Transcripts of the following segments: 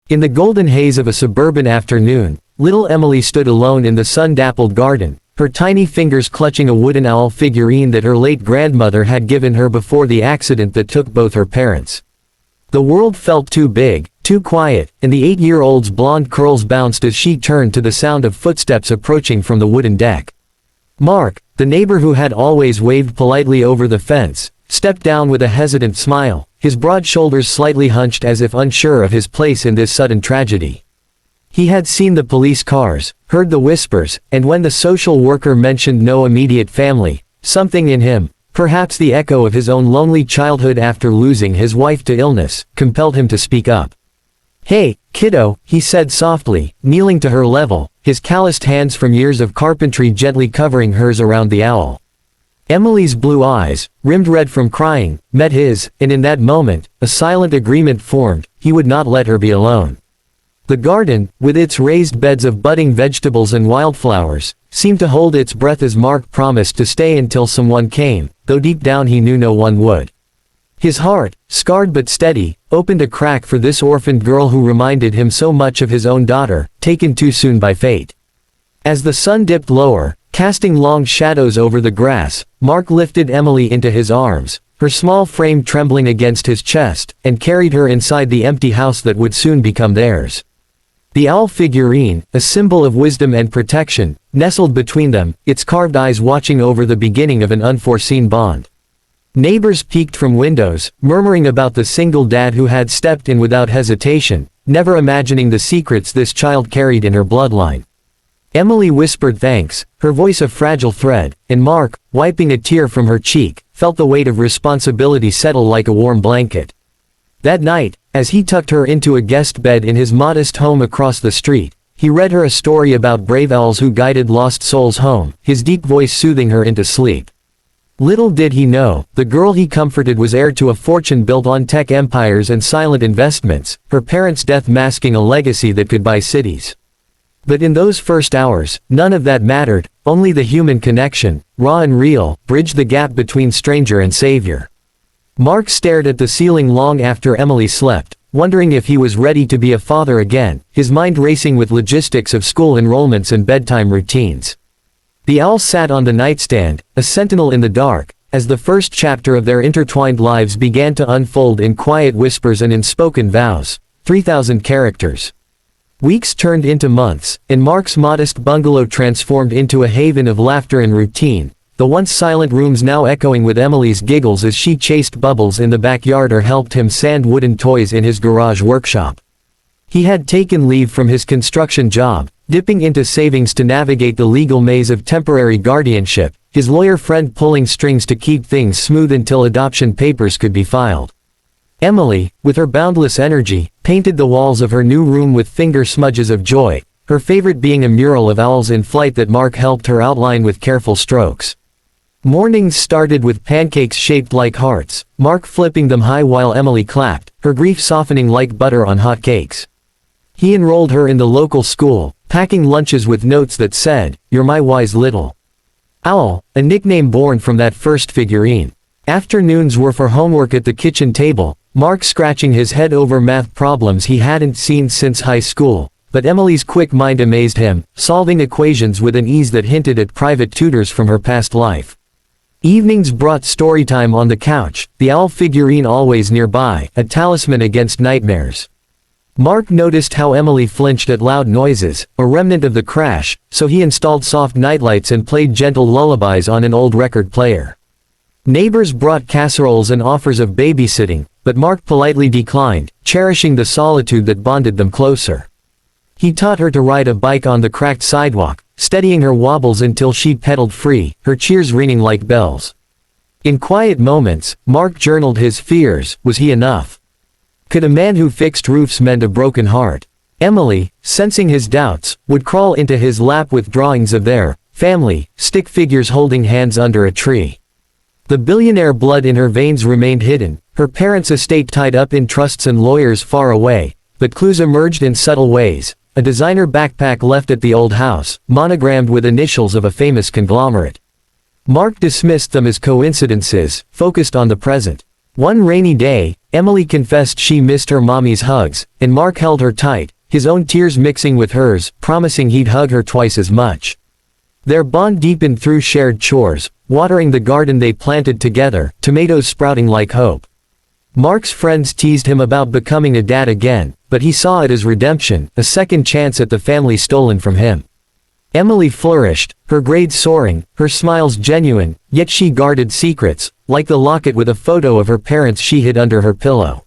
In the golden haze of a suburban afternoon, little Emily stood alone in the sun-dappled garden, her tiny fingers clutching a wooden owl figurine that her late grandmother had given her before the accident that took both her parents. The world felt too big, too quiet, and the 8-year-old's blonde curls bounced as she turned to the sound of footsteps approaching from the wooden deck. Mark, the neighbor who had always waved politely over the fence, stepped down with a hesitant smile, his broad shoulders slightly hunched as if unsure of his place in this sudden tragedy. He had seen the police cars, heard the whispers, and when the social worker mentioned no immediate family, something in him, perhaps the echo of his own lonely childhood after losing his wife to illness, compelled him to speak up. "Hey, kiddo," he said softly, kneeling to her level, his calloused hands from years of carpentry gently covering hers around the owl. Emily's blue eyes, rimmed red from crying, met his, and in that moment, a silent agreement formed: he would not let her be alone. The garden, with its raised beds of budding vegetables and wildflowers, seemed to hold its breath as Mark promised to stay until someone came, though deep down he knew no one would. His heart, scarred but steady, opened a crack for this orphaned girl who reminded him so much of his own daughter, taken too soon by fate. As the sun dipped lower, casting long shadows over the grass, Mark lifted Emily into his arms, her small frame trembling against his chest, and carried her inside the empty house that would soon become theirs. The owl figurine, a symbol of wisdom and protection, nestled between them, its carved eyes watching over the beginning of an unforeseen bond. Neighbors peeked from windows, murmuring about the single dad who had stepped in without hesitation, never imagining the secrets this child carried in her bloodline. Emily whispered thanks, her voice a fragile thread, and Mark, wiping a tear from her cheek, felt the weight of responsibility settle like a warm blanket. That night, as he tucked her into a guest bed in his modest home across the street, he read her a story about brave owls who guided lost souls home, his deep voice soothing her into sleep. Little did he know, the girl he comforted was heir to a fortune built on tech empires and silent investments, her parents' death masking a legacy that could buy cities. But in those first hours, none of that mattered, only the human connection, raw and real, bridged the gap between stranger and savior. Mark stared at the ceiling long after Emily slept, wondering if he was ready to be a father again, his mind racing with logistics of school enrollments and bedtime routines. The owl sat on the nightstand, a sentinel in the dark, as the first chapter of their intertwined lives began to unfold in quiet whispers and in spoken vows. 3,000 characters. Weeks turned into months, and Mark's modest bungalow transformed into a haven of laughter and routine, the once silent rooms now echoing with Emily's giggles as she chased bubbles in the backyard or helped him sand wooden toys in his garage workshop. He had taken leave from his construction job, dipping into savings to navigate the legal maze of temporary guardianship, his lawyer friend pulling strings to keep things smooth until adoption papers could be filed. Emily, with her boundless energy, painted the walls of her new room with finger smudges of joy, her favorite being a mural of owls in flight that Mark helped her outline with careful strokes. Mornings started with pancakes shaped like hearts, Mark flipping them high while Emily clapped, her grief softening like butter on hot cakes. He enrolled her in the local school, packing lunches with notes that said, "You're my wise little owl," a nickname born from that first figurine. Afternoons were for homework at the kitchen table, Mark scratching his head over math problems he hadn't seen since high school, but Emily's quick mind amazed him, solving equations with an ease that hinted at private tutors from her past life. Evenings brought storytime on the couch, the owl figurine always nearby, a talisman against nightmares. Mark noticed how Emily flinched at loud noises, a remnant of the crash, so he installed soft nightlights and played gentle lullabies on an old record player. Neighbors brought casseroles and offers of babysitting, but Mark politely declined, cherishing the solitude that bonded them closer. He taught her to ride a bike on the cracked sidewalk, steadying her wobbles until she pedaled free, her cheers ringing like bells. In quiet moments, Mark journaled his fears: was he enough? Could a man who fixed roofs mend a broken heart? Emily, sensing his doubts, would crawl into his lap with drawings of their family, stick figures holding hands under a tree. The billionaire blood in her veins remained hidden, her parents' estate tied up in trusts and lawyers far away, but clues emerged in subtle ways. A designer backpack left at the old house, monogrammed with initials of a famous conglomerate. Mark dismissed them as coincidences, focused on the present. One rainy day, Emily confessed she missed her mommy's hugs, and Mark held her tight, his own tears mixing with hers, promising he'd hug her twice as much. Their bond deepened through shared chores, watering the garden they planted together, tomatoes sprouting like hope. Mark's friends teased him about becoming a dad again, but he saw it as redemption, a second chance at the family stolen from him. Emily flourished, her grades soaring, her smiles genuine, yet she guarded secrets, like the locket with a photo of her parents she hid under her pillow.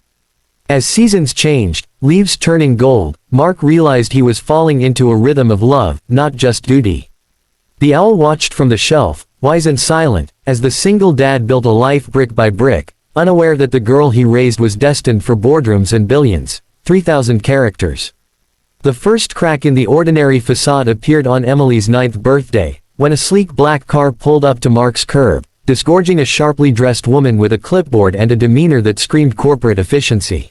As seasons changed, leaves turning gold, Mark realized he was falling into a rhythm of love, not just duty. The owl watched from the shelf, wise and silent, as the single dad built a life brick by brick, unaware that the girl he raised was destined for boardrooms and billions. 3,000 characters. The first crack in the ordinary facade appeared on Emily's 9th birthday, when a sleek black car pulled up to Mark's curb, disgorging a sharply dressed woman with a clipboard and a demeanor that screamed corporate efficiency.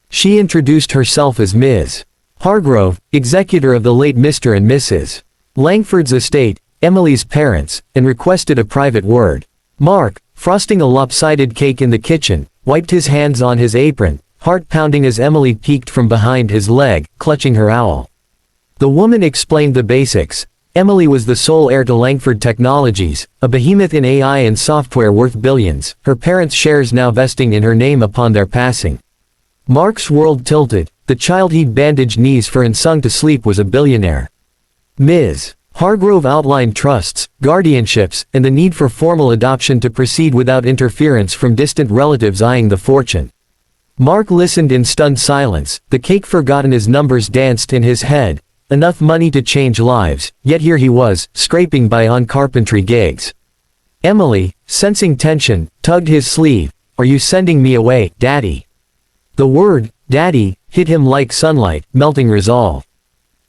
She introduced herself as Ms. Hargrove, executor of the late Mr. and Mrs. Langford's estate, Emily's parents, and requested a private word. Mark, frosting a lopsided cake in the kitchen, wiped his hands on his apron, heart pounding as Emily peeked from behind his leg, clutching her owl. The woman explained the basics. Emily was the sole heir to Langford Technologies, a behemoth in AI and software worth billions, her parents' shares now vesting in her name upon their passing. Mark's world tilted. The child he'd bandaged knees for and sung to sleep was a billionaire. Ms. Hargrove outlined trusts, guardianships, and the need for formal adoption to proceed without interference from distant relatives eyeing the fortune. Mark listened in stunned silence, the cake forgotten as numbers danced in his head, enough money to change lives, yet here he was, scraping by on carpentry gigs. Emily, sensing tension, tugged his sleeve. "Are you sending me away, Daddy?" The word, Daddy, hit him like sunlight, melting resolve.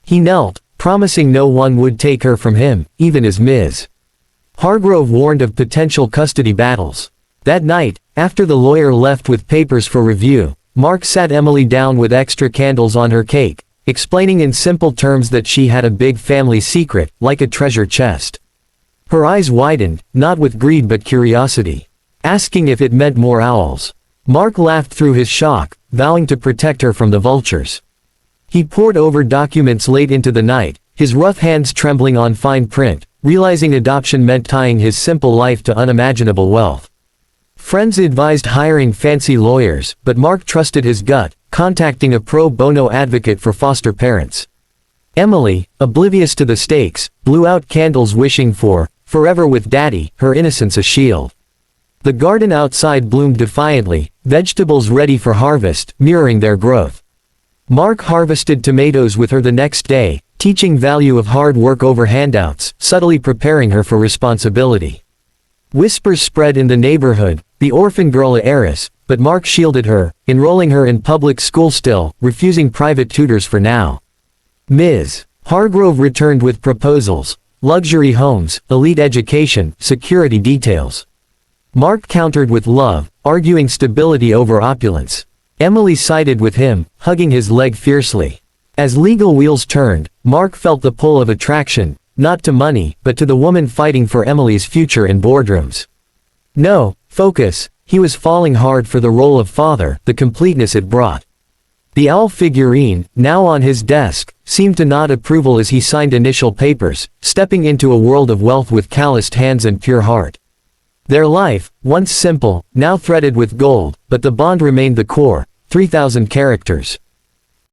He knelt, promising no one would take her from him, even as Ms. Hargrove warned of potential custody battles. That night, after the lawyer left with papers for review, Mark sat Emily down with extra candles on her cake, explaining in simple terms that she had a big family secret, like a treasure chest. Her eyes widened, not with greed but curiosity, asking if it meant more owls. Mark laughed through his shock, vowing to protect her from the vultures. He pored over documents late into the night, his rough hands trembling on fine print, realizing adoption meant tying his simple life to unimaginable wealth. Friends advised hiring fancy lawyers, but Mark trusted his gut, contacting a pro bono advocate for foster parents. Emily, oblivious to the stakes, blew out candles wishing for, forever with Daddy, her innocence a shield. The garden outside bloomed defiantly, vegetables ready for harvest, mirroring their growth. Mark harvested tomatoes with her the next day, teaching value of hard work over handouts, subtly preparing her for responsibility. Whispers spread in the neighborhood, the orphan girl a heiress, but Mark shielded her, enrolling her in public school still, refusing private tutors for now. Ms. Hargrove returned with proposals, luxury homes, elite education, security details. Mark countered with love, arguing stability over opulence. Emily sided with him, hugging his leg fiercely. As legal wheels turned, Mark felt the pull of attraction, not to money, but to the woman fighting for Emily's future in boardrooms. No, focus, he was falling hard for the role of father, the completeness it brought. The owl figurine, now on his desk, seemed to nod approval as he signed initial papers, stepping into a world of wealth with calloused hands and pure heart. Their life, once simple, now threaded with gold, but the bond remained the core, 3,000 characters.